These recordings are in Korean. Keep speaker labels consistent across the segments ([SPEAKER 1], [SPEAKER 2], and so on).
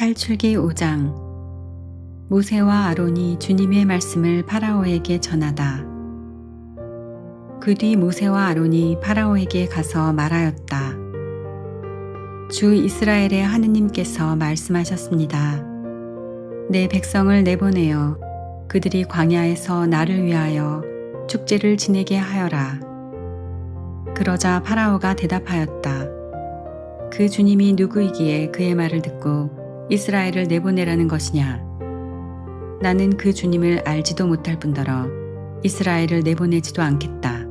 [SPEAKER 1] 탈출기 5장. 모세와 아론이 주님의 말씀을 파라오에게 전하다. 그 뒤 모세와 아론이 파라오에게 가서 말하였다. 주 이스라엘의 하느님께서 말씀하셨습니다. 내 백성을 내보내어 그들이 광야에서 나를 위하여 축제를 지내게 하여라. 그러자 파라오가 대답하였다. 그 주님이 누구이기에 그의 말을 듣고 이스라엘을 내보내라는 것이냐? 나는 그 주님을 알지도 못할 뿐더러 이스라엘을 내보내지도 않겠다.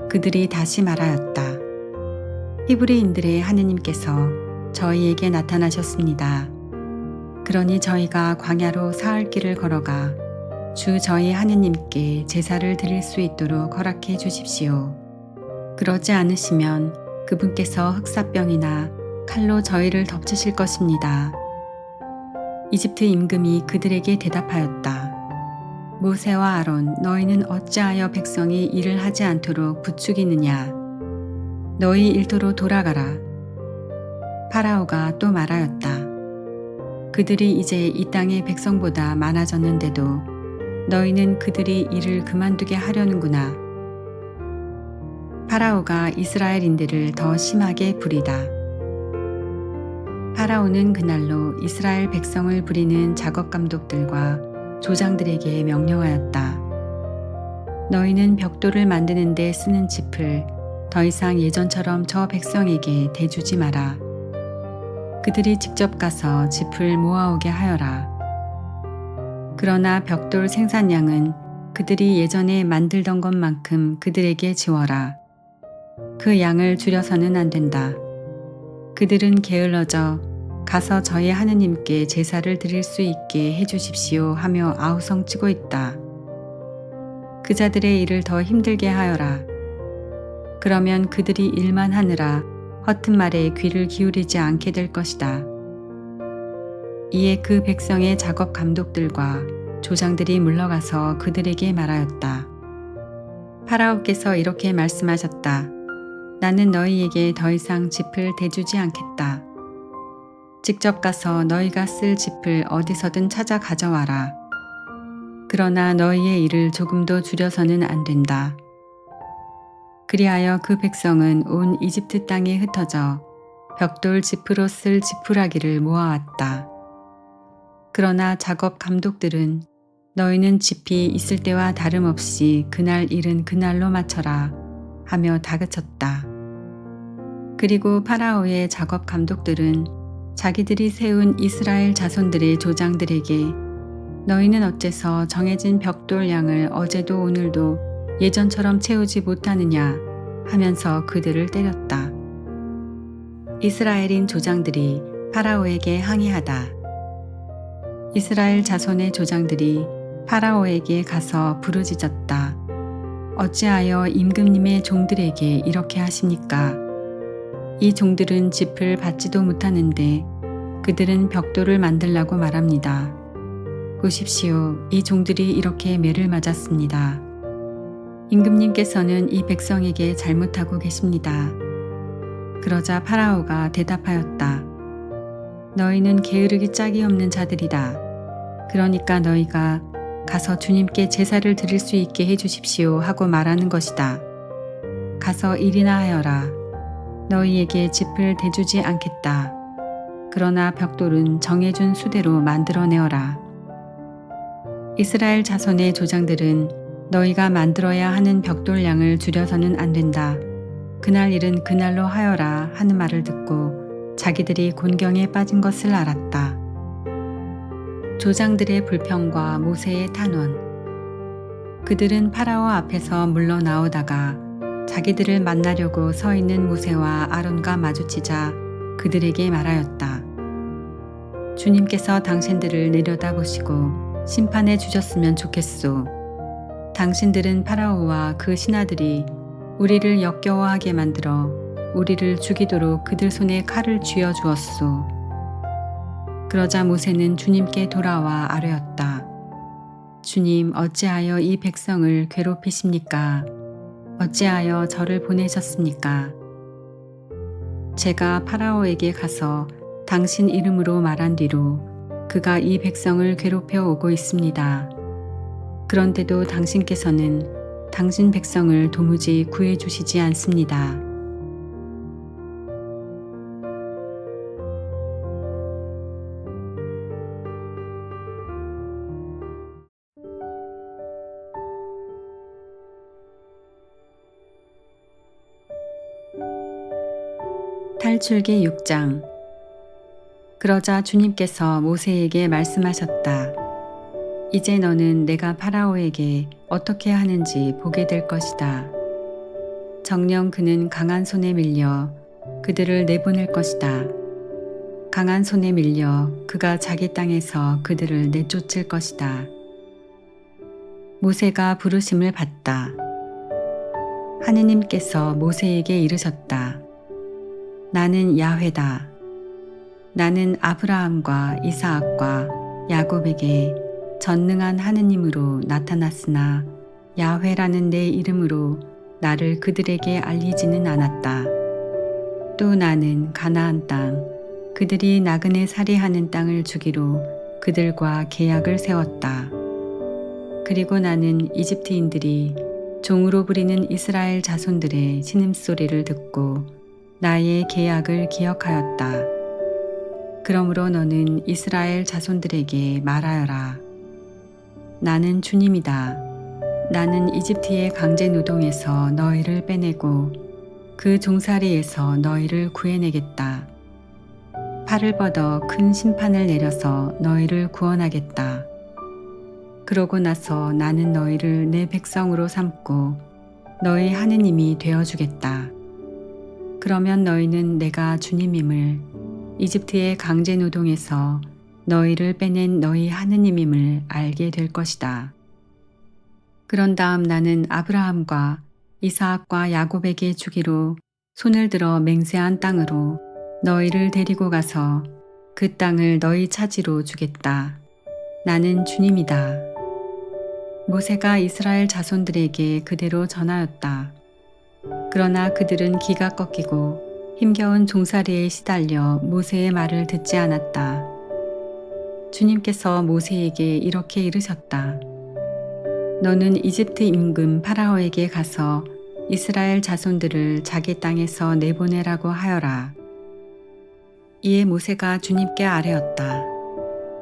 [SPEAKER 1] 그들이 다시 말하였다. 히브리인들의 하느님께서 저희에게 나타나셨습니다. 그러니 저희가 광야로 사흘 길을 걸어가 주 저희 하느님께 제사를 드릴 수 있도록 허락해 주십시오. 그러지 않으시면 그분께서 흑사병이나 칼로 저희를 덮치실 것입니다. 이집트 임금이 그들에게 대답하였다. 모세와 아론, 너희는 어찌하여 백성이 일을 하지 않도록 부추기느냐? 너희 일터로 돌아가라. 파라오가 또 말하였다. 그들이 이제 이 땅의 백성보다 많아졌는데도 너희는 그들이 일을 그만두게 하려는구나. 파라오가 이스라엘인들을 더 심하게 부리다. 파라오는 그날로 이스라엘 백성을 부리는 작업감독들과 조장들에게 명령하였다. 너희는 벽돌을 만드는 데 쓰는 짚을 더 이상 예전처럼 저 백성에게 대주지 마라. 그들이 직접 가서 짚을 모아오게 하여라. 그러나 벽돌 생산량은 그들이 예전에 만들던 것만큼 그들에게 지워라. 그 양을 줄여서는 안 된다. 그들은 게을러져 가서 저희 하느님께 제사를 드릴 수 있게 해주십시오 하며 아우성치고 있다. 그 자들의 일을 더 힘들게 하여라. 그러면 그들이 일만 하느라 허튼 말에 귀를 기울이지 않게 될 것이다. 이에 그 백성의 작업 감독들과 조장들이 물러가서 그들에게 말하였다. 파라오께서 이렇게 말씀하셨다. 나는 너희에게 더 이상 짚을 대주지 않겠다. 직접 가서 너희가 쓸 짚을 어디서든 찾아 가져와라. 그러나 너희의 일을 조금도 줄여서는 안 된다. 그리하여 그 백성은 온 이집트 땅에 흩어져 벽돌 짚으로 쓸 지푸라기를 모아왔다. 그러나 작업 감독들은 너희는 짚이 있을 때와 다름없이 그날 일은 그날로 마쳐라 하며 다그쳤다. 그리고 파라오의 작업 감독들은 자기들이 세운 이스라엘 자손들의 조장들에게 너희는 어째서 정해진 벽돌 양을 어제도 오늘도 예전처럼 채우지 못하느냐 하면서 그들을 때렸다. 이스라엘인 조장들이 파라오에게 항의하다. 이스라엘 자손의 조장들이 파라오에게 가서 부르짖었다. 어찌하여 임금님의 종들에게 이렇게 하십니까? 이 종들은 짚을 받지도 못하는데 그들은 벽돌을 만들라고 말합니다. 보십시오. 이 종들이 이렇게 매를 맞았습니다. 임금님께서는 이 백성에게 잘못하고 계십니다. 그러자 파라오가 대답하였다. 너희는 게으르기 짝이 없는 자들이다. 그러니까 너희가 가서 주님께 제사를 드릴 수 있게 해주십시오 하고 말하는 것이다. 가서 일이나 하여라. 너희에게 짚을 대주지 않겠다. 그러나 벽돌은 정해준 수대로 만들어내어라. 이스라엘 자손의 조장들은 너희가 만들어야 하는 벽돌 양을 줄여서는 안 된다. 그날 일은 그날로 하여라 하는 말을 듣고 자기들이 곤경에 빠진 것을 알았다. 조장들의 불평과 모세의 탄원. 그들은 파라오 앞에서 물러나오다가 자기들을 만나려고 서 있는 모세와 아론과 마주치자 그들에게 말하였다. 주님께서 당신들을 내려다보시고 심판해 주셨으면 좋겠소. 당신들은 파라오와 그 신하들이 우리를 역겨워하게 만들어 우리를 죽이도록 그들 손에 칼을 쥐어 주었소. 그러자 모세는 주님께 돌아와 아뢰었다. 주님, 어찌하여 이 백성을 괴롭히십니까? 어찌하여 저를 보내셨습니까? 제가 파라오에게 가서 당신 이름으로 말한 뒤로 그가 이 백성을 괴롭혀 오고 있습니다. 그런데도 당신께서는 당신 백성을 도무지 구해주시지 않습니다. 탈출기 6장. 그러자 주님께서 모세에게 말씀하셨다. 이제 너는 내가 파라오에게 어떻게 하는지 보게 될 것이다. 정녕 그는 강한 손에 밀려 그들을 내보낼 것이다. 강한 손에 밀려 그가 자기 땅에서 그들을 내쫓을 것이다. 모세가 부르심을 받다. 하느님께서 모세에게 이르셨다. 나는 야훼다. 나는 아브라함과 이사악과 야곱에게 전능한 하느님으로 나타났으나 야훼라는 내 이름으로 나를 그들에게 알리지는 않았다. 또 나는 가나안 땅, 그들이 나그네 살이하는 땅을 주기로 그들과 계약을 세웠다. 그리고 나는 이집트인들이 종으로 부리는 이스라엘 자손들의 신음소리를 듣고 나의 계약을 기억하였다. 그러므로 너는 이스라엘 자손들에게 말하여라. 나는 주님이다. 나는 이집트의 강제 노동에서 너희를 빼내고 그 종살이에서 너희를 구해내겠다. 팔을 뻗어 큰 심판을 내려서 너희를 구원하겠다. 그러고 나서 나는 너희를 내 백성으로 삼고 너희 하느님이 되어주겠다. 그러면 너희는 내가 주님임을, 이집트의 강제 노동에서 너희를 빼낸 너희 하느님임을 알게 될 것이다. 그런 다음 나는 아브라함과 이사악과 야곱에게 주기로 손을 들어 맹세한 땅으로 너희를 데리고 가서 그 땅을 너희 차지로 주겠다. 나는 주님이다. 모세가 이스라엘 자손들에게 그대로 전하였다. 그러나 그들은 기가 꺾이고 힘겨운 종살이에 시달려 모세의 말을 듣지 않았다. 주님께서 모세에게 이렇게 이르셨다. 너는 이집트 임금 파라오에게 가서 이스라엘 자손들을 자기 땅에서 내보내라고 하여라. 이에 모세가 주님께 아뢰었다.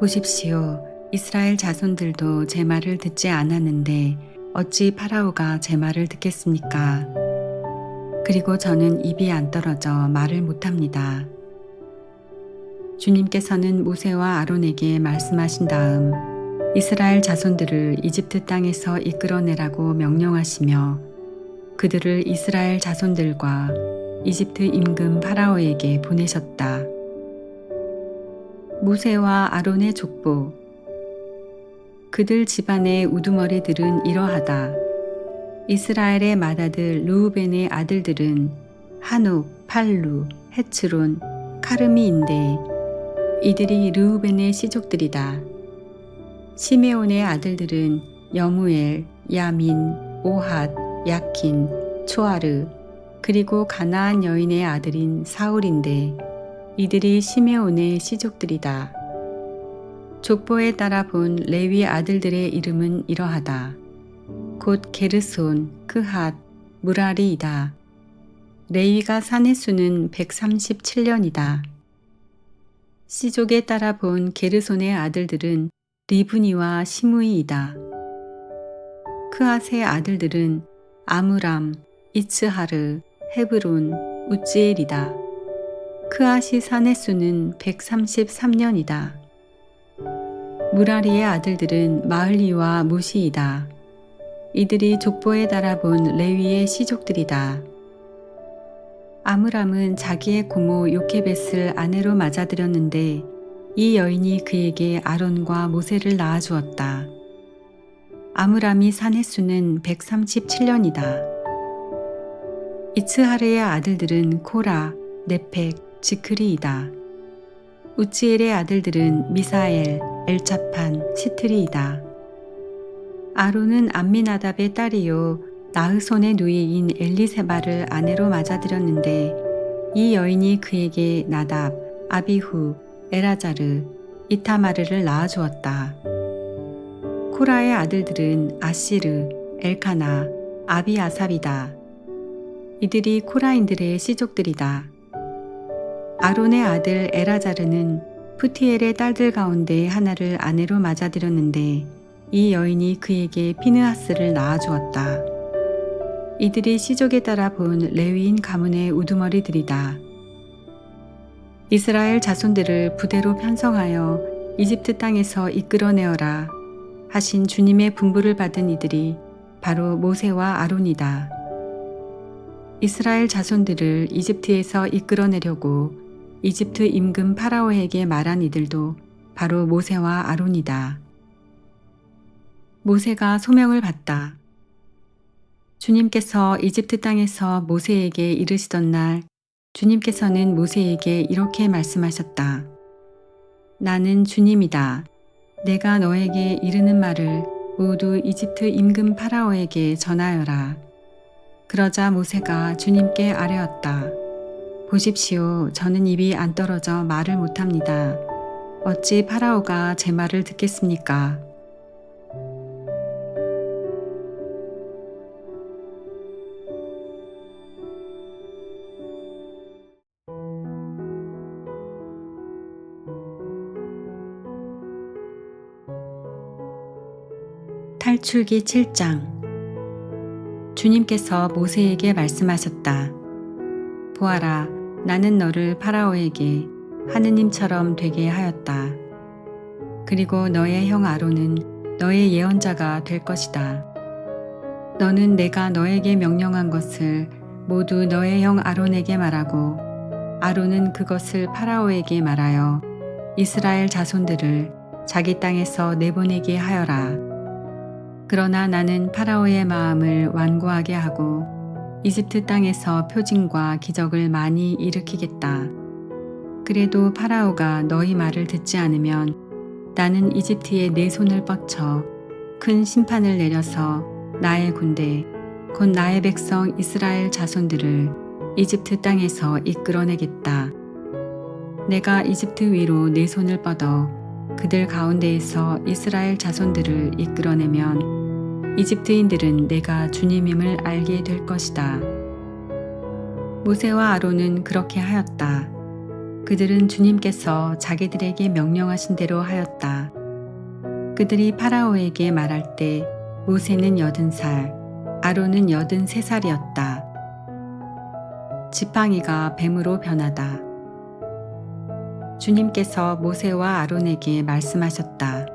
[SPEAKER 1] 보십시오. 이스라엘 자손들도 제 말을 듣지 않았는데 어찌 파라오가 제 말을 듣겠습니까? 그리고 저는 입이 안 떨어져 말을 못합니다. 주님께서는 모세와 아론에게 말씀하신 다음 이스라엘 자손들을 이집트 땅에서 이끌어내라고 명령하시며 그들을 이스라엘 자손들과 이집트 임금 파라오에게 보내셨다. 모세와 아론의 족보. 그들 집안의 우두머리들은 이러하다. 이스라엘의 맏아들 르우벤의 아들들은 한옥, 팔루, 헤츠론, 카르미인데 이들이 르우벤의 시족들이다. 시메온의 아들들은 여무엘, 야민, 오핫, 야킨, 초아르, 그리고 가나안 여인의 아들인 사울인데 이들이 시메온의 시족들이다. 족보에 따라 본 레위 아들들의 이름은 이러하다. 곧 게르손, 크핫, 무라리이다. 레위가 산의 수는 137년이다. 시족에 따라 본 게르손의 아들들은 리브니와 시므이이다. 크핫의 아들들은 아므람, 이츠하르, 헤브론, 우지엘이다. 크핫이 산의 수는 133년이다. 무라리의 아들들은 마흘리와 무시이다. 이들이 족보에 따라 본 레위의 시족들이다. 아므람은 자기의 고모 요케벳을 아내로 맞아들였는데 이 여인이 그에게 아론과 모세를 낳아주었다. 아므람이 산 횟수는 137년이다. 이츠하르의 아들들은 코라, 네펙, 지크리이다. 우치엘의 아들들은 미사엘, 엘차판, 시트리이다. 아론은 암미나답의 딸이요 나흐손의 누이인 엘리세바를 아내로 맞아들였는데 이 여인이 그에게 나답, 아비후, 엘아자르, 이타마르를 낳아주었다. 코라의 아들들은 아시르, 엘카나, 아비아삽이다. 이들이 코라인들의 시족들이다. 아론의 아들 엘아자르는 푸티엘의 딸들 가운데 하나를 아내로 맞아들였는데 이 여인이 그에게 피느하스를 낳아주었다. 이들이 시족에 따라 본 레위인 가문의 우두머리들이다. 이스라엘 자손들을 부대로 편성하여 이집트 땅에서 이끌어내어라 하신 주님의 분부를 받은 이들이 바로 모세와 아론이다. 이스라엘 자손들을 이집트에서 이끌어내려고 이집트 임금 파라오에게 말한 이들도 바로 모세와 아론이다. 모세가 소명을 받다. 주님께서 이집트 땅에서 모세에게 이르시던 날 주님께서는 모세에게 이렇게 말씀하셨다. 나는 주님이다. 내가 너에게 이르는 말을 모두 이집트 임금 파라오에게 전하여라. 그러자 모세가 주님께 아뢰었다. 보십시오. 저는 입이 안 떨어져 말을 못합니다. 어찌 파라오가 제 말을 듣겠습니까? 탈출기 7장. 주님께서 모세에게 말씀하셨다. 보아라, 나는 너를 파라오에게 하느님처럼 되게 하였다. 그리고 너의 형 아론은 너의 예언자가 될 것이다. 너는 내가 너에게 명령한 것을 모두 너의 형 아론에게 말하고 아론은 그것을 파라오에게 말하여 이스라엘 자손들을 자기 땅에서 내보내게 하여라. 그러나 나는 파라오의 마음을 완고하게 하고 이집트 땅에서 표징과 기적을 많이 일으키겠다. 그래도 파라오가 너희 말을 듣지 않으면 나는 이집트에 내 손을 뻗쳐 큰 심판을 내려서 나의 군대, 곧 나의 백성 이스라엘 자손들을 이집트 땅에서 이끌어내겠다. 내가 이집트 위로 내 손을 뻗어 그들 가운데에서 이스라엘 자손들을 이끌어내면 이집트인들은 내가 주님임을 알게 될 것이다. 모세와 아론은 그렇게 하였다. 그들은 주님께서 자기들에게 명령하신 대로 하였다. 그들이 파라오에게 말할 때 모세는 80살, 아론은 83살이었다. 지팡이가 뱀으로 변하다. 주님께서 모세와 아론에게 말씀하셨다.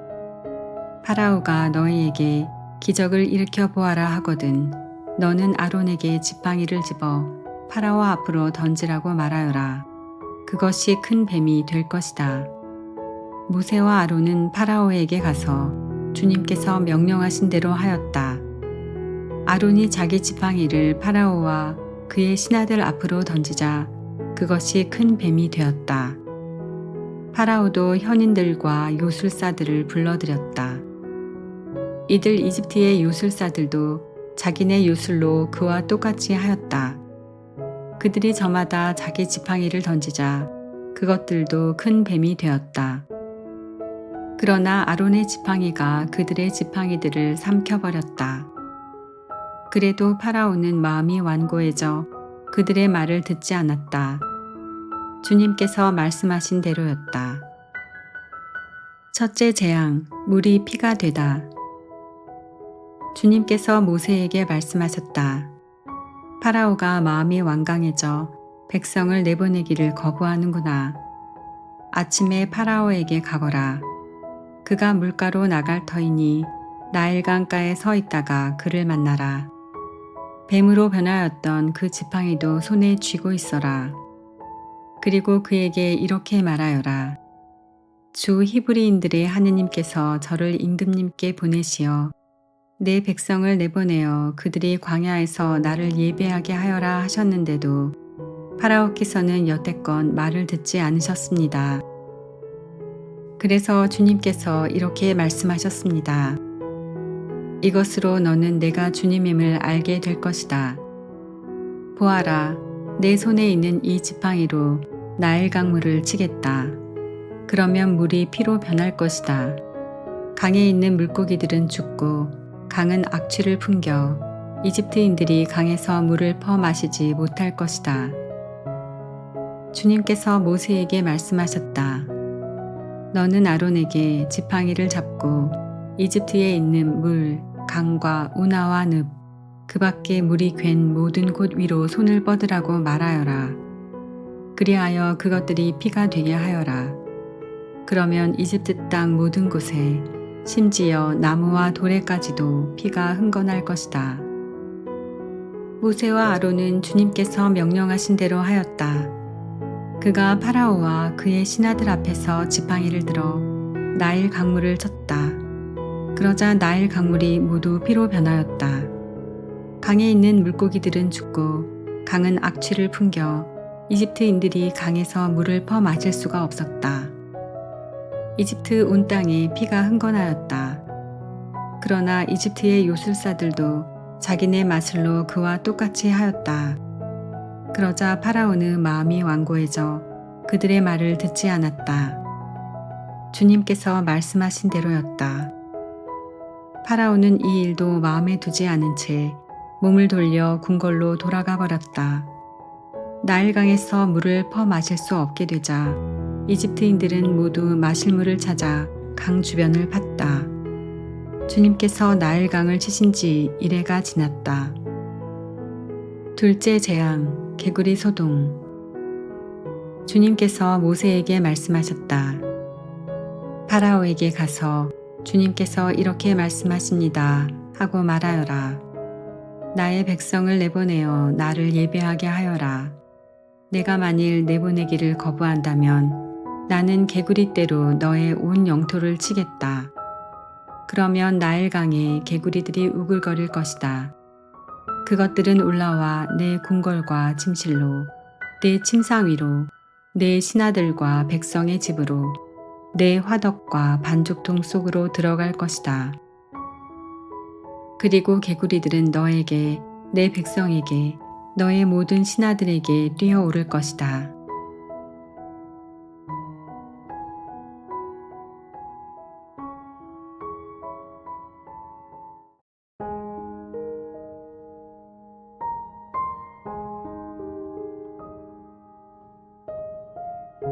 [SPEAKER 1] 파라오가 너희에게 기적을 일으켜 보아라 하거든 너는 아론에게 지팡이를 집어 파라오 앞으로 던지라고 말하여라. 그것이 큰 뱀이 될 것이다. 모세와 아론은 파라오에게 가서 주님께서 명령하신 대로 하였다. 아론이 자기 지팡이를 파라오와 그의 신하들 앞으로 던지자 그것이 큰 뱀이 되었다. 파라오도 현인들과 요술사들을 불러들였다. 이들 이집트의 요술사들도 자기네 요술로 그와 똑같이 하였다. 그들이 저마다 자기 지팡이를 던지자 그것들도 큰 뱀이 되었다. 그러나 아론의 지팡이가 그들의 지팡이들을 삼켜버렸다. 그래도 파라오는 마음이 완고해져 그들의 말을 듣지 않았다. 주님께서 말씀하신 대로였다. 첫째 재앙, 물이 피가 되다. 주님께서 모세에게 말씀하셨다. 파라오가 마음이 완강해져 백성을 내보내기를 거부하는구나. 아침에 파라오에게 가거라. 그가 물가로 나갈 터이니 나일강가에 서 있다가 그를 만나라. 뱀으로 변하였던 그 지팡이도 손에 쥐고 있어라. 그리고 그에게 이렇게 말하여라. 주 히브리인들의 하느님께서 저를 임금님께 보내시어 내 백성을 내보내어 그들이 광야에서 나를 예배하게 하여라 하셨는데도 파라오께서는 여태껏 말을 듣지 않으셨습니다. 그래서 주님께서 이렇게 말씀하셨습니다. 이것으로 너는 내가 주님임을 알게 될 것이다. 보아라, 내 손에 있는 이 지팡이로 나일 강물을 치겠다. 그러면 물이 피로 변할 것이다. 강에 있는 물고기들은 죽고 강은 악취를 풍겨 이집트인들이 강에서 물을 퍼 마시지 못할 것이다. 주님께서 모세에게 말씀하셨다. 너는 아론에게 지팡이를 잡고 이집트에 있는 물, 강과 운하와 늪, 그 밖에 물이 괜 모든 곳 위로 손을 뻗으라고 말하여라. 그리하여 그것들이 피가 되게 하여라. 그러면 이집트 땅 모든 곳에 심지어 나무와 돌에까지도 피가 흥건할 것이다. 모세와 아론은 주님께서 명령하신 대로 하였다. 그가 파라오와 그의 신하들 앞에서 지팡이를 들어 나일 강물을 쳤다. 그러자 나일 강물이 모두 피로 변하였다. 강에 있는 물고기들은 죽고 강은 악취를 풍겨 이집트인들이 강에서 물을 퍼 마실 수가 없었다. 이집트 온 땅에 피가 흥건하였다. 그러나 이집트의 요술사들도 자기네 마술로 그와 똑같이 하였다. 그러자 파라오는 마음이 완고해져 그들의 말을 듣지 않았다. 주님께서 말씀하신 대로였다. 파라오는 이 일도 마음에 두지 않은 채 몸을 돌려 궁궐로 돌아가 버렸다. 나일강에서 물을 퍼 마실 수 없게 되자 이집트인들은 모두 마실 물을 찾아 강 주변을 팠다. 주님께서 나일강을 치신 지 이래가 지났다. 둘째 재앙, 개구리 소동. 주님께서 모세에게 말씀하셨다. 파라오에게 가서 주님께서 이렇게 말씀하십니다 하고 말하여라. 나의 백성을 내보내어 나를 예배하게 하여라. 내가 만일 내보내기를 거부한다면 나는 개구리떼로 너의 온 영토를 치겠다. 그러면 나일강에 개구리들이 우글거릴 것이다. 그것들은 올라와 내 궁궐과 침실로, 내 침상 위로, 내 신하들과 백성의 집으로, 내 화덕과 반죽통 속으로 들어갈 것이다. 그리고 개구리들은 너에게, 내 백성에게, 너의 모든 신하들에게 뛰어오를 것이다.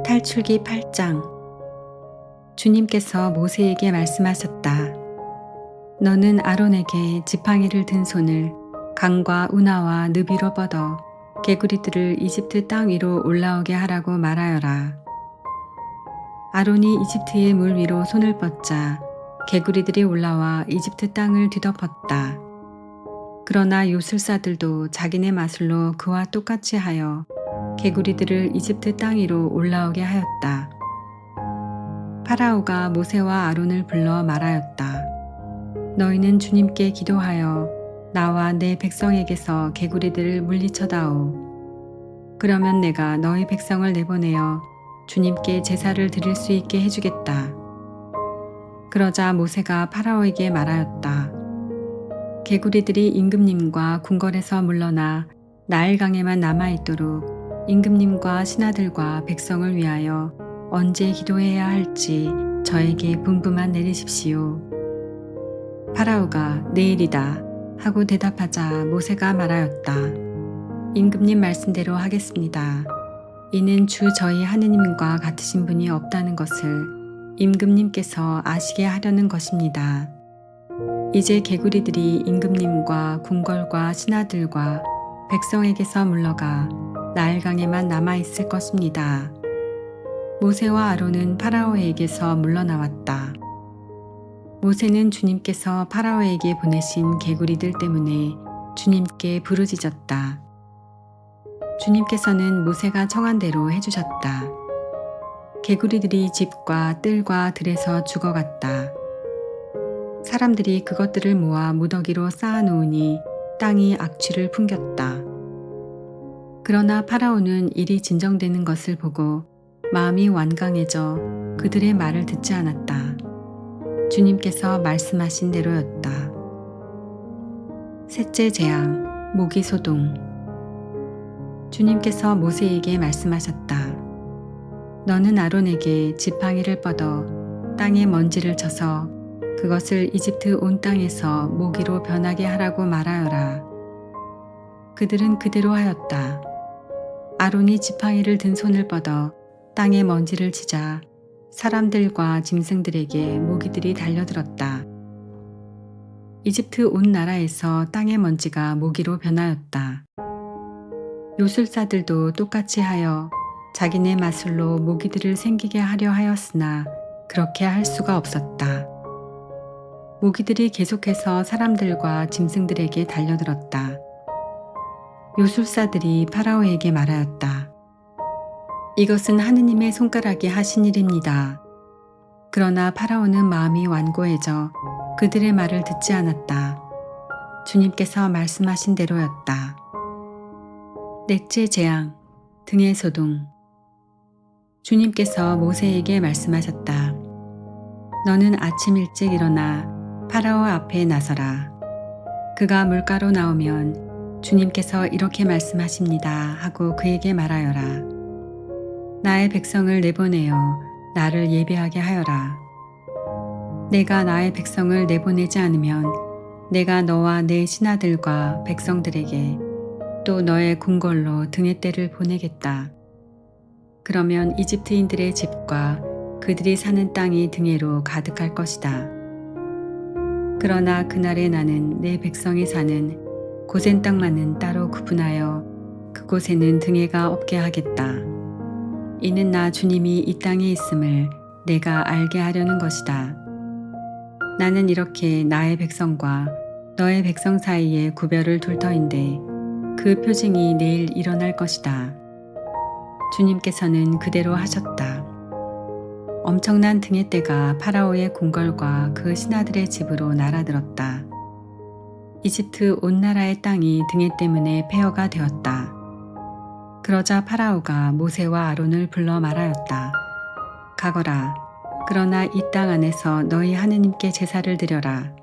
[SPEAKER 1] 탈출기 8장. 주님께서 모세에게 말씀하셨다. 너는 아론에게 지팡이를 든 손을 강과 운하와 늪 위로 뻗어 개구리들을 이집트 땅 위로 올라오게 하라고 말하여라. 아론이 이집트의 물 위로 손을 뻗자 개구리들이 올라와 이집트 땅을 뒤덮었다. 그러나 요술사들도 자기네 마술로 그와 똑같이 하여 개구리들을 이집트 땅 위로 올라오게 하였다. 파라오가 모세와 아론을 불러 말하였다. 너희는 주님께 기도하여 나와 내 백성에게서 개구리들을 물리쳐다오. 그러면 내가 너희 백성을 내보내어 주님께 제사를 드릴 수 있게 해주겠다. 그러자 모세가 파라오에게 말하였다. 개구리들이 임금님과 궁궐에서 물러나 나일강에만 남아있도록 임금님과 신하들과 백성을 위하여 언제 기도해야 할지 저에게 분부만 내리십시오. 파라오가 내일이다 하고 대답하자 모세가 말하였다. 임금님 말씀대로 하겠습니다. 이는 주 저희 하느님과 같으신 분이 없다는 것을 임금님께서 아시게 하려는 것입니다. 이제 개구리들이 임금님과 궁궐과 신하들과 백성에게서 물러가 나일강에만 남아있을 것입니다. 모세와 아론은 파라오에게서 물러나왔다. 모세는 주님께서 파라오에게 보내신 개구리들 때문에 주님께 부르짖었다. 주님께서는 모세가 청한 대로 해주셨다. 개구리들이 집과 뜰과 들에서 죽어갔다. 사람들이 그것들을 모아 무더기로 쌓아놓으니 땅이 악취를 풍겼다. 그러나 파라오는 일이 진정되는 것을 보고 마음이 완강해져 그들의 말을 듣지 않았다. 주님께서 말씀하신 대로였다. 셋째 재앙, 모기소동. 주님께서 모세에게 말씀하셨다. 너는 아론에게 지팡이를 뻗어 땅에 먼지를 쳐서 그것을 이집트 온 땅에서 모기로 변하게 하라고 말하여라. 그들은 그대로 하였다. 아론이 지팡이를 든 손을 뻗어 땅에 먼지를 치자 사람들과 짐승들에게 모기들이 달려들었다. 이집트 온 나라에서 땅의 먼지가 모기로 변하였다. 요술사들도 똑같이 하여 자기네 마술로 모기들을 생기게 하려 하였으나 그렇게 할 수가 없었다. 모기들이 계속해서 사람들과 짐승들에게 달려들었다. 요술사들이 파라오에게 말하였다. 이것은 하느님의 손가락이 하신 일입니다. 그러나 파라오는 마음이 완고해져 그들의 말을 듣지 않았다. 주님께서 말씀하신 대로였다. 넷째 재앙, 등의 소동. 주님께서 모세에게 말씀하셨다. 너는 아침 일찍 일어나 파라오 앞에 나서라. 그가 물가로 나오면 주님께서 이렇게 말씀하십니다 하고 그에게 말하여라. 나의 백성을 내보내어 나를 예배하게 하여라. 내가 나의 백성을 내보내지 않으면 내가 너와 내 신하들과 백성들에게 또 너의 궁궐로 등의 떼를 보내겠다. 그러면 이집트인들의 집과 그들이 사는 땅이 등에로 가득할 것이다. 그러나 그날에 나는 내 백성이 사는 고센 땅만은 따로 구분하여 그곳에는 등해가 없게 하겠다. 이는 나 주님이 이 땅에 있음을 내가 알게 하려는 것이다. 나는 이렇게 나의 백성과 너의 백성 사이에 구별을 둘 터인데 그 표징이 내일 일어날 것이다. 주님께서는 그대로 하셨다. 엄청난 등의 떼가 파라오의 궁궐과 그 신하들의 집으로 날아들었다. 이집트 온 나라의 땅이 등의 때문에 폐허가 되었다. 그러자 파라오가 모세와 아론을 불러 말하였다. 가거라. 그러나 이 땅 안에서 너희 하느님께 제사를 드려라.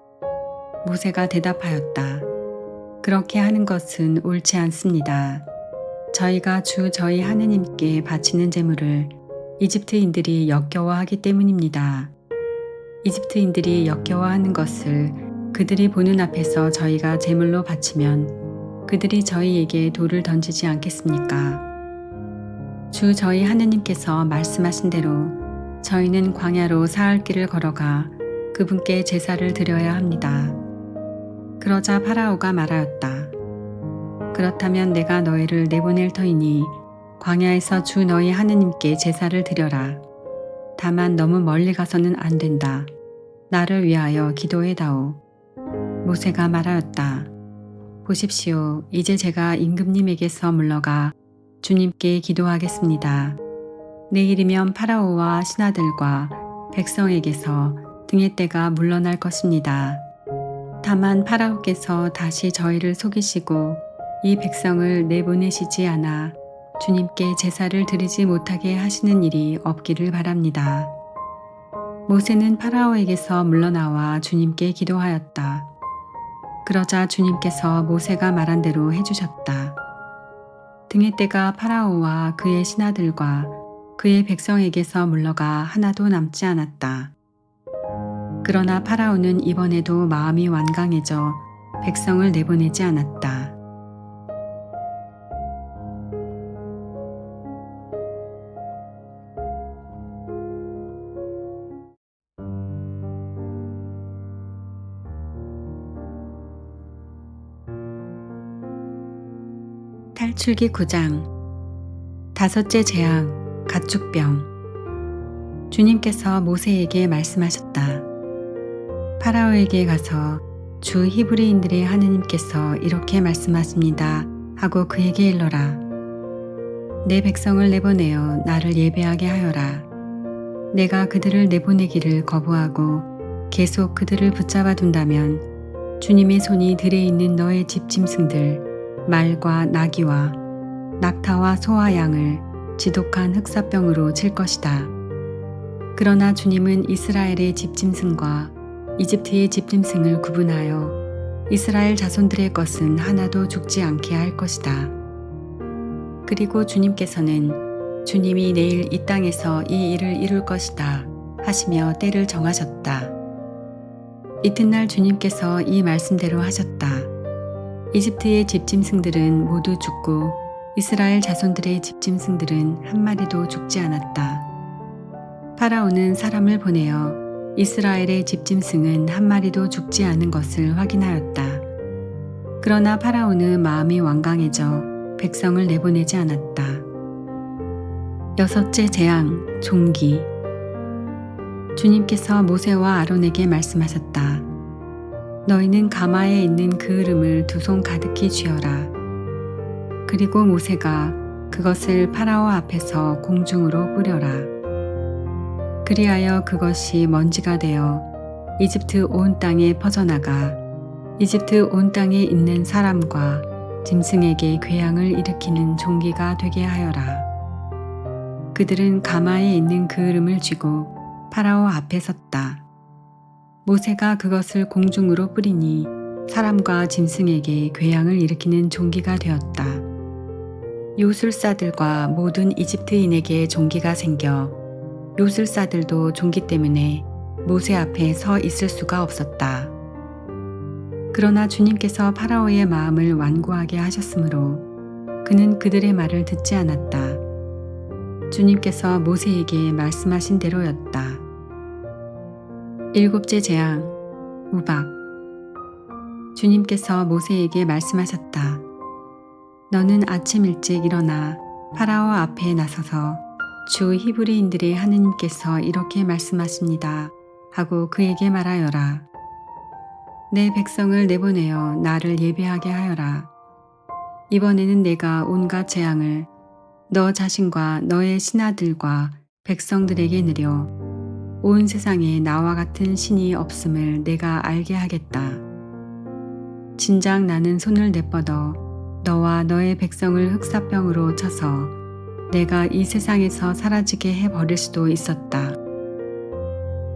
[SPEAKER 1] 모세가 대답하였다. 그렇게 하는 것은 옳지 않습니다. 저희가 주 저희 하느님께 바치는 제물을 이집트인들이 역겨워하기 때문입니다. 이집트인들이 역겨워하는 것을 그들이 보는 앞에서 저희가 제물로 바치면 그들이 저희에게 돌을 던지지 않겠습니까? 주 저희 하느님께서 말씀하신 대로 저희는 광야로 사흘 길을 걸어가 그분께 제사를 드려야 합니다. 그러자 파라오가 말하였다. 그렇다면 내가 너희를 내보낼 터이니 광야에서 주 너희 하느님께 제사를 드려라. 다만 너무 멀리 가서는 안 된다. 나를 위하여 기도해다오. 모세가 말하였다. 보십시오. 이제 제가 임금님에게서 물러가 주님께 기도하겠습니다. 내일이면 파라오와 신하들과 백성에게서 등의 떼가 물러날 것입니다. 다만 파라오께서 다시 저희를 속이시고 이 백성을 내보내시지 않아 주님께 제사를 드리지 못하게 하시는 일이 없기를 바랍니다. 모세는 파라오에게서 물러나와 주님께 기도하였다. 그러자 주님께서 모세가 말한 대로 해주셨다. 등의 떼가 파라오와 그의 신하들과 그의 백성에게서 물러가 하나도 남지 않았다. 그러나 파라오는 이번에도 마음이 완강해져 백성을 내보내지 않았다. 탈출기 9장 다섯째 재앙 가축병. 주님께서 모세에게 말씀하셨다. 파라오에게 가서 주 히브리인들의 하느님께서 이렇게 말씀하십니다 하고 그에게 일러라. 내 백성을 내보내어 나를 예배하게 하여라. 내가 그들을 내보내기를 거부하고 계속 그들을 붙잡아 둔다면 주님의 손이 들에 있는 너의 집 짐승들 말과 나귀와 낙타와 소와 양을 지독한 흑사병으로 칠 것이다. 그러나 주님은 이스라엘의 집짐승과 이집트의 집짐승을 구분하여 이스라엘 자손들의 것은 하나도 죽지 않게 할 것이다. 그리고 주님께서는 주님이 내일 이 땅에서 이 일을 이룰 것이다 하시며 때를 정하셨다. 이튿날 주님께서 이 말씀대로 하셨다. 이집트의 집짐승들은 모두 죽고 이스라엘 자손들의 집짐승들은 한 마리도 죽지 않았다. 파라오는 사람을 보내어 이스라엘의 집짐승은 한 마리도 죽지 않은 것을 확인하였다. 그러나 파라오는 마음이 완강해져 백성을 내보내지 않았다. 여섯째 재앙, 종기. 주님께서 모세와 아론에게 말씀하셨다. 너희는 가마에 있는 그 얼음을 두 손 가득히 쥐어라. 그리고 모세가 그것을 파라오 앞에서 공중으로 뿌려라. 그리하여 그것이 먼지가 되어 이집트 온 땅에 퍼져나가 이집트 온 땅에 있는 사람과 짐승에게 궤양을 일으키는 종기가 되게 하여라. 그들은 가마에 있는 그 얼음을 쥐고 파라오 앞에 섰다. 모세가 그것을 공중으로 뿌리니 사람과 짐승에게 궤양을 일으키는 종기가 되었다. 요술사들과 모든 이집트인에게 종기가 생겨 요술사들도 종기 때문에 모세 앞에 서 있을 수가 없었다. 그러나 주님께서 파라오의 마음을 완고하게 하셨으므로 그는 그들의 말을 듣지 않았다. 주님께서 모세에게 말씀하신 대로였다. 일곱째 재앙, 우박. 주님께서 모세에게 말씀하셨다. 너는 아침 일찍 일어나 파라오 앞에 나서서 주 히브리인들의 하느님께서 이렇게 말씀하십니다 하고 그에게 말하여라. 내 백성을 내보내어 나를 예배하게 하여라. 이번에는 내가 온갖 재앙을 너 자신과 너의 신하들과 백성들에게 내려 온 세상에 나와 같은 신이 없음을 내가 알게 하겠다. 진작 나는 손을 내뻗어 너와 너의 백성을 흑사병으로 쳐서 내가 이 세상에서 사라지게 해버릴 수도 있었다.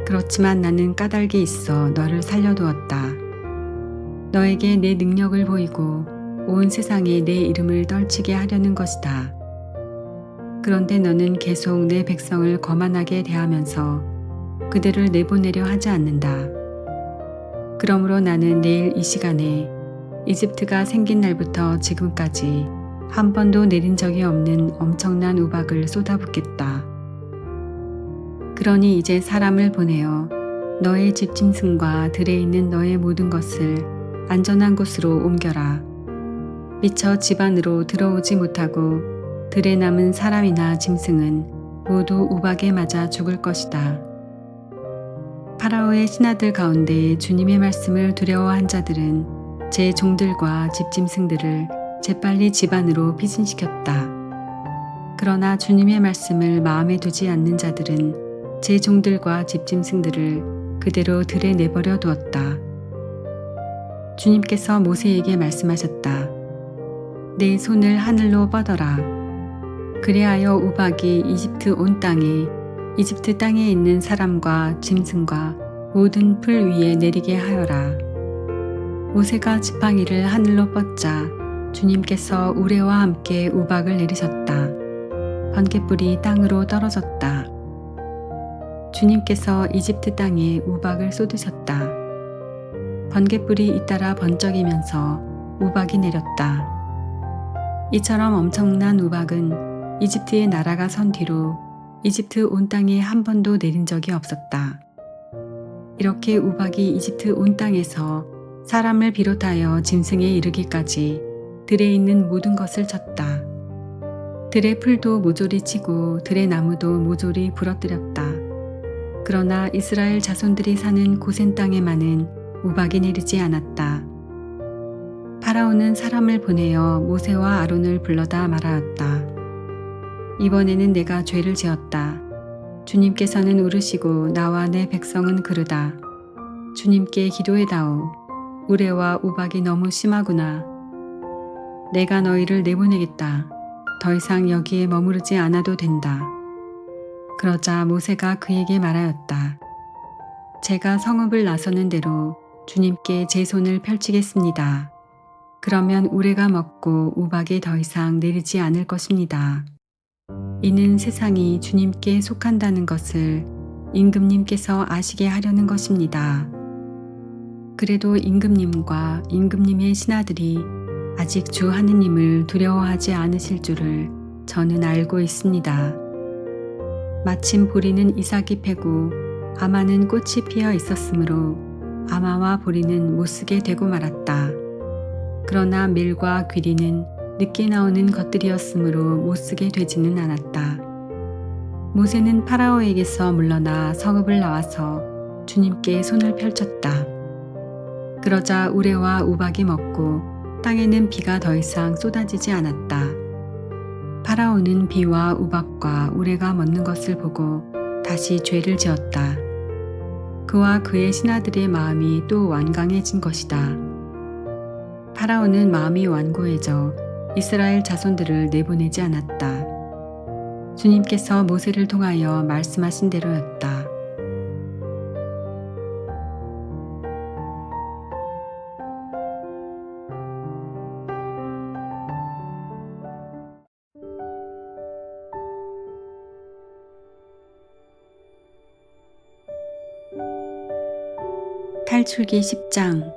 [SPEAKER 1] 그렇지만 나는 까닭이 있어 너를 살려두었다. 너에게 내 능력을 보이고 온 세상에 내 이름을 떨치게 하려는 것이다. 그런데 너는 계속 내 백성을 거만하게 대하면서 그들을 내보내려 하지 않는다. 그러므로 나는 내일 이 시간에 이집트가 생긴 날부터 지금까지 한 번도 내린 적이 없는 엄청난 우박을 쏟아붓겠다. 그러니 이제 사람을 보내어 너의 집짐승과 들에 있는 너의 모든 것을 안전한 곳으로 옮겨라. 미처 집 안으로 들어오지 못하고 들에 남은 사람이나 짐승은 모두 우박에 맞아 죽을 것이다. 파라오의 신하들 가운데 주님의 말씀을 두려워한 자들은 제 종들과 집짐승들을 재빨리 집 안으로 피신시켰다. 그러나 주님의 말씀을 마음에 두지 않는 자들은 제 종들과 집짐승들을 그대로 들에 내버려 두었다. 주님께서 모세에게 말씀하셨다. 내 손을 하늘로 뻗어라. 그리하여 우박이 이집트 온 땅에 이집트 땅에 있는 사람과 짐승과 모든 풀 위에 내리게 하여라. 모세가 지팡이를 하늘로 뻗자 주님께서 우레와 함께 우박을 내리셨다. 번갯불이 땅으로 떨어졌다. 주님께서 이집트 땅에 우박을 쏟으셨다. 번갯불이 잇따라 번쩍이면서 우박이 내렸다. 이처럼 엄청난 우박은 이집트의 나라가 선 뒤로 이집트 온 땅에 한 번도 내린 적이 없었다. 이렇게 우박이 이집트 온 땅에서 사람을 비롯하여 짐승에 이르기까지 들에 있는 모든 것을 쳤다. 들의 풀도 모조리 치고 들의 나무도 모조리 부러뜨렸다. 그러나 이스라엘 자손들이 사는 고센 땅에만은 우박이 내리지 않았다. 파라오는 사람을 보내어 모세와 아론을 불러다 말하였다. 이번에는 내가 죄를 지었다. 주님께서는 울으시고 나와 내 백성은 그르다. 주님께 기도해다오. 우레와 우박이 너무 심하구나. 내가 너희를 내보내겠다. 더 이상 여기에 머무르지 않아도 된다. 그러자 모세가 그에게 말하였다. 제가 성읍을 나서는 대로 주님께 제 손을 펼치겠습니다. 그러면 우레가 먹고 우박이 더 이상 내리지 않을 것입니다. 이는 세상이 주님께 속한다는 것을 임금님께서 아시게 하려는 것입니다. 그래도 임금님과 임금님의 신하들이 아직 주 하느님을 두려워하지 않으실 줄을 저는 알고 있습니다. 마침 보리는 이삭이 패고 아마는 꽃이 피어 있었으므로 아마와 보리는 못쓰게 되고 말았다. 그러나 밀과 귀리는 늦게 나오는 것들이었으므로 못쓰게 되지는 않았다. 모세는 파라오에게서 물러나 성읍을 나와서 주님께 손을 펼쳤다. 그러자 우레와 우박이 먹고 땅에는 비가 더 이상 쏟아지지 않았다. 파라오는 비와 우박과 우레가 멎는 것을 보고 다시 죄를 지었다. 그와 그의 신하들의 마음이 또 완강해진 것이다. 파라오는 마음이 완고해져 이스라엘 자손들을 내보내지 않았다. 주님께서 모세를 통하여 말씀하신 대로였다. 탈출기 10장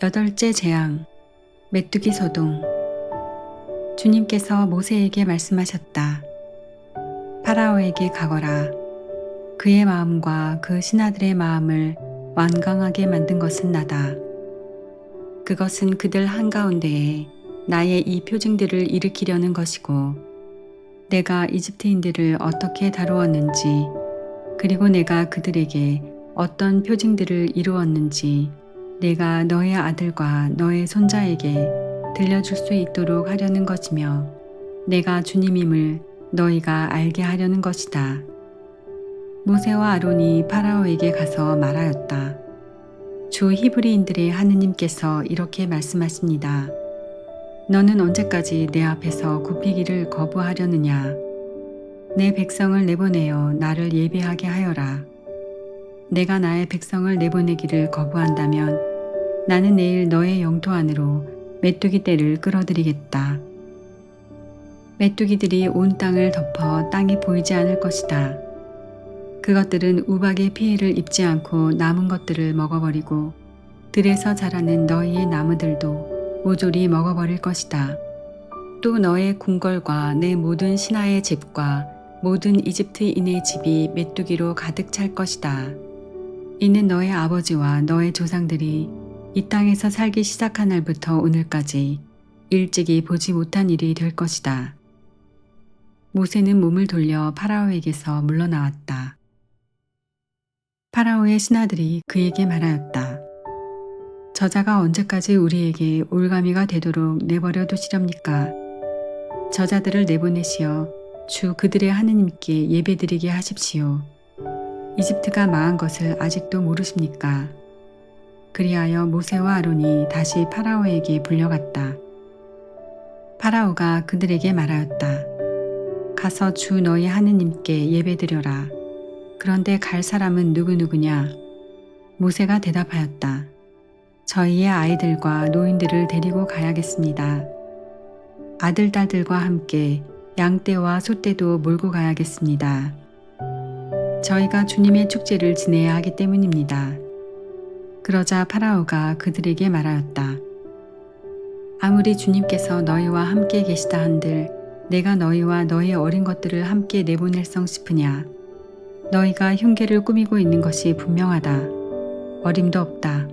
[SPEAKER 1] 여덟째 재앙 메뚜기 소동. 주님께서 모세에게 말씀하셨다. 파라오에게 가거라. 그의 마음과 그 신하들의 마음을 완강하게 만든 것은 나다. 그것은 그들 한가운데에 나의 이 표징들을 일으키려는 것이고, 내가 이집트인들을 어떻게 다루었는지, 그리고 내가 그들에게 어떤 표징들을 이루었는지 내가 너의 아들과 너의 손자에게 들려줄 수 있도록 하려는 것이며, 내가 주님임을 너희가 알게 하려는 것이다. 모세와 아론이 파라오에게 가서 말하였다. 주 히브리인들의 하느님께서 이렇게 말씀하십니다. 너는 언제까지 내 앞에서 굽히기를 거부하려느냐? 내 백성을 내보내어 나를 예배하게 하여라. 내가 나의 백성을 내보내기를 거부한다면 나는 내일 너의 영토 안으로 메뚜기 떼를 끌어들이겠다. 메뚜기들이 온 땅을 덮어 땅이 보이지 않을 것이다. 그것들은 우박의 피해를 입지 않고 남은 것들을 먹어버리고 들에서 자라는 너희의 나무들도 모조리 먹어버릴 것이다. 또 너의 궁궐과 내 모든 신하의 집과 모든 이집트인의 집이 메뚜기로 가득 찰 것이다. 이는 너의 아버지와 너의 조상들이 이 땅에서 살기 시작한 날부터 오늘까지 일찍이 보지 못한 일이 될 것이다. 모세는 몸을 돌려 파라오에게서 물러나왔다. 파라오의 신하들이 그에게 말하였다. 저자가 언제까지 우리에게 올가미가 되도록 내버려 두시렵니까? 저자들을 내보내시어 주 그들의 하느님께 예배드리게 하십시오. 이집트가 망한 것을 아직도 모르십니까? 그리하여 모세와 아론이 다시 파라오에게 불려갔다. 파라오가 그들에게 말하였다. 가서 주 너희 하느님께 예배드려라. 그런데 갈 사람은 누구누구냐? 모세가 대답하였다. 저희의 아이들과 노인들을 데리고 가야겠습니다. 아들, 딸들과 함께 양떼와 소떼도 몰고 가야겠습니다. 저희가 주님의 축제를 지내야 하기 때문입니다. 그러자 파라오가 그들에게 말하였다. 아무리 주님께서 너희와 함께 계시다 한들 내가 너희와 너희 어린 것들을 함께 내보낼성 싶으냐? 너희가 흉계를 꾸미고 있는 것이 분명하다. 어림도 없다.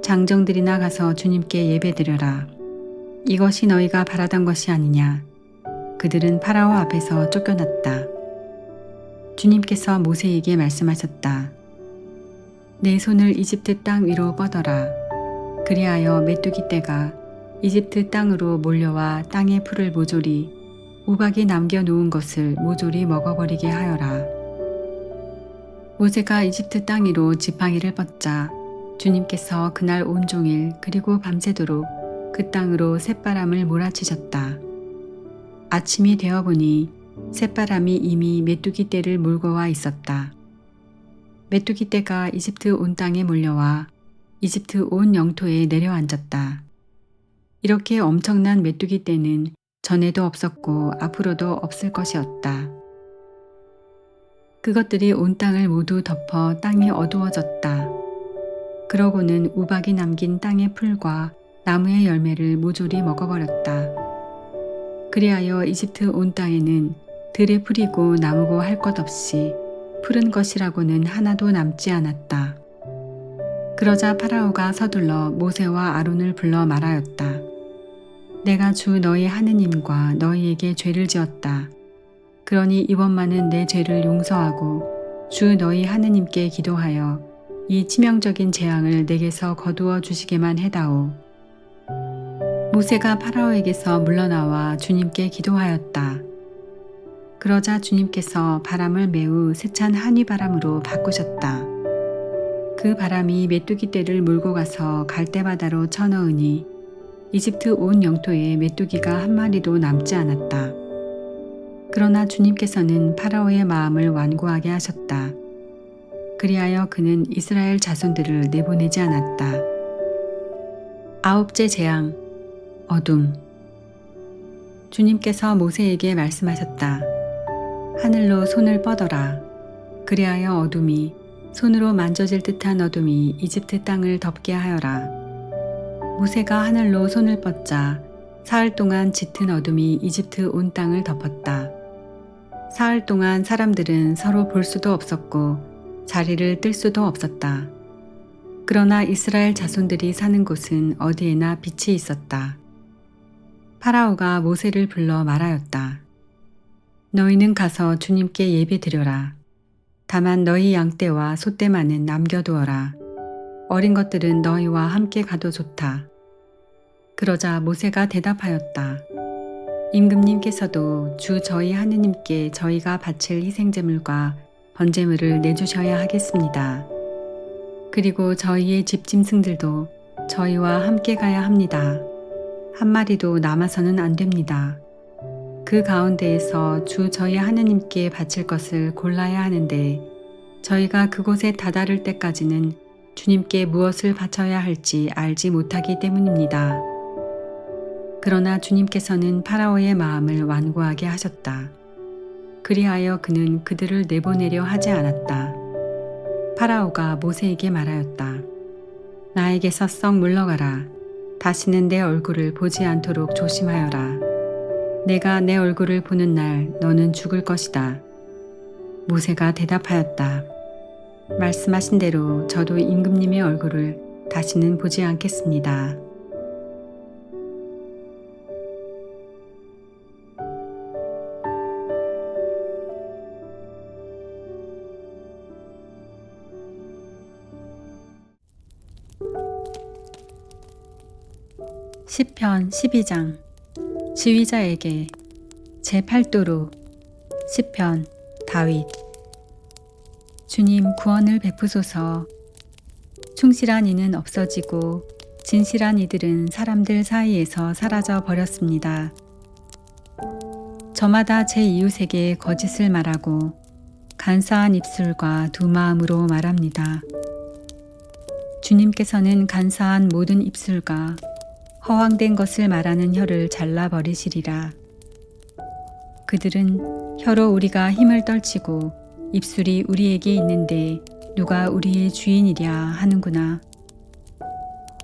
[SPEAKER 1] 장정들이나 가서 주님께 예배드려라. 이것이 너희가 바라던 것이 아니냐? 그들은 파라오 앞에서 쫓겨났다. 주님께서 모세에게 말씀하셨다. 내 손을 이집트 땅 위로 뻗어라. 그리하여 메뚜기 떼가 이집트 땅으로 몰려와 땅의 풀을 모조리 우박이 남겨놓은 것을 모조리 먹어버리게 하여라. 모세가 이집트 땅 위로 지팡이를 뻗자 주님께서 그날 온종일 그리고 밤새도록 그 땅으로 쇳바람을 몰아치셨다. 아침이 되어보니 쇳바람이 이미 메뚜기 떼를 몰고 와 있었다. 메뚜기 떼가 이집트 온 땅에 몰려와 이집트 온 영토에 내려앉았다. 이렇게 엄청난 메뚜기 떼는 전에도 없었고 앞으로도 없을 것이었다. 그것들이 온 땅을 모두 덮어 땅이 어두워졌다. 그러고는 우박이 남긴 땅의 풀과 나무의 열매를 모조리 먹어버렸다. 그리하여 이집트 온 땅에는 들에 풀이고 나무고 할 것 없이 푸른 것이라고는 하나도 남지 않았다. 그러자 파라오가 서둘러 모세와 아론을 불러 말하였다. 내가 주 너희 하느님과 너희에게 죄를 지었다. 그러니 이번만은 내 죄를 용서하고 주 너희 하느님께 기도하여 이 치명적인 재앙을 내게서 거두어 주시게만 해다오. 모세가 파라오에게서 물러나와 주님께 기도하였다. 그러자 주님께서 바람을 매우 세찬 한위바람으로 바꾸셨다. 그 바람이 메뚜기 떼를 몰고 가서 갈대바다로 쳐넣으니 이집트 온 영토에 메뚜기가 한 마리도 남지 않았다. 그러나 주님께서는 파라오의 마음을 완고하게 하셨다. 그리하여 그는 이스라엘 자손들을 내보내지 않았다. 아홉째 재앙, 어둠. 주님께서 모세에게 말씀하셨다. 하늘로 손을 뻗어라. 그리하여 어둠이 손으로 만져질 듯한 어둠이 이집트 땅을 덮게 하여라. 모세가 하늘로 손을 뻗자 사흘 동안 짙은 어둠이 이집트 온 땅을 덮었다. 사흘 동안 사람들은 서로 볼 수도 없었고 자리를 뜰 수도 없었다. 그러나 이스라엘 자손들이 사는 곳은 어디에나 빛이 있었다. 파라오가 모세를 불러 말하였다. 너희는 가서 주님께 예배드려라. 다만 너희 양떼와 소떼만은 남겨두어라. 어린 것들은 너희와 함께 가도 좋다. 그러자 모세가 대답하였다. 임금님께서도 주 저희 하느님께 저희가 바칠 희생제물과 번제물을 내주셔야 하겠습니다. 그리고 저희의 집 짐승들도 저희와 함께 가야 합니다. 한 마리도 남아서는 안 됩니다. 그 가운데에서 주 저희 하느님께 바칠 것을 골라야 하는데 저희가 그곳에 다다를 때까지는 주님께 무엇을 바쳐야 할지 알지 못하기 때문입니다. 그러나 주님께서는 파라오의 마음을 완고하게 하셨다. 그리하여 그는 그들을 내보내려 하지 않았다. 파라오가 모세에게 말하였다. 나에게서 썩 물러가라. 다시는 내 얼굴을 보지 않도록 조심하여라. 내가 내 얼굴을 보는 날 너는 죽을 것이다. 모세가 대답하였다. 말씀하신 대로 저도 임금님의 얼굴을 다시는 보지 않겠습니다. 시편 12장 지휘자에게 제8도로 시편 다윗. 주님 구원을 베푸소서. 충실한 이는 없어지고 진실한 이들은 사람들 사이에서 사라져 버렸습니다. 저마다 제 이웃에게 거짓을 말하고 간사한 입술과 두 마음으로 말합니다. 주님께서는 간사한 모든 입술과 허황된 것을 말하는 혀를 잘라버리시리라. 그들은 혀로 우리가 힘을 떨치고 입술이 우리에게 있는데 누가 우리의 주인이랴 하는구나.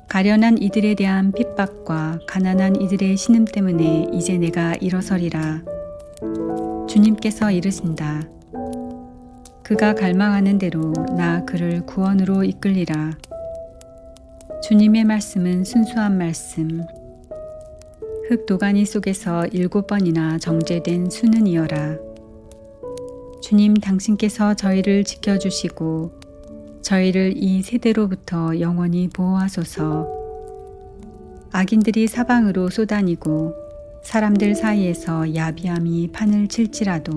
[SPEAKER 1] 가련한 이들에 대한 핍박과 가난한 이들의 신음 때문에 이제 내가 일어서리라. 주님께서 이르신다. 그가 갈망하는 대로 나 그를 구원으로 이끌리라. 주님의 말씀은 순수한 말씀. 흙 도가니 속에서 7번이나 정제된 수는 이어라. 주님 당신께서 저희를 지켜주시고 저희를 이 세대로부터 영원히 보호하소서. 악인들이 사방으로 쏘다니고 사람들 사이에서 야비함이 판을 칠지라도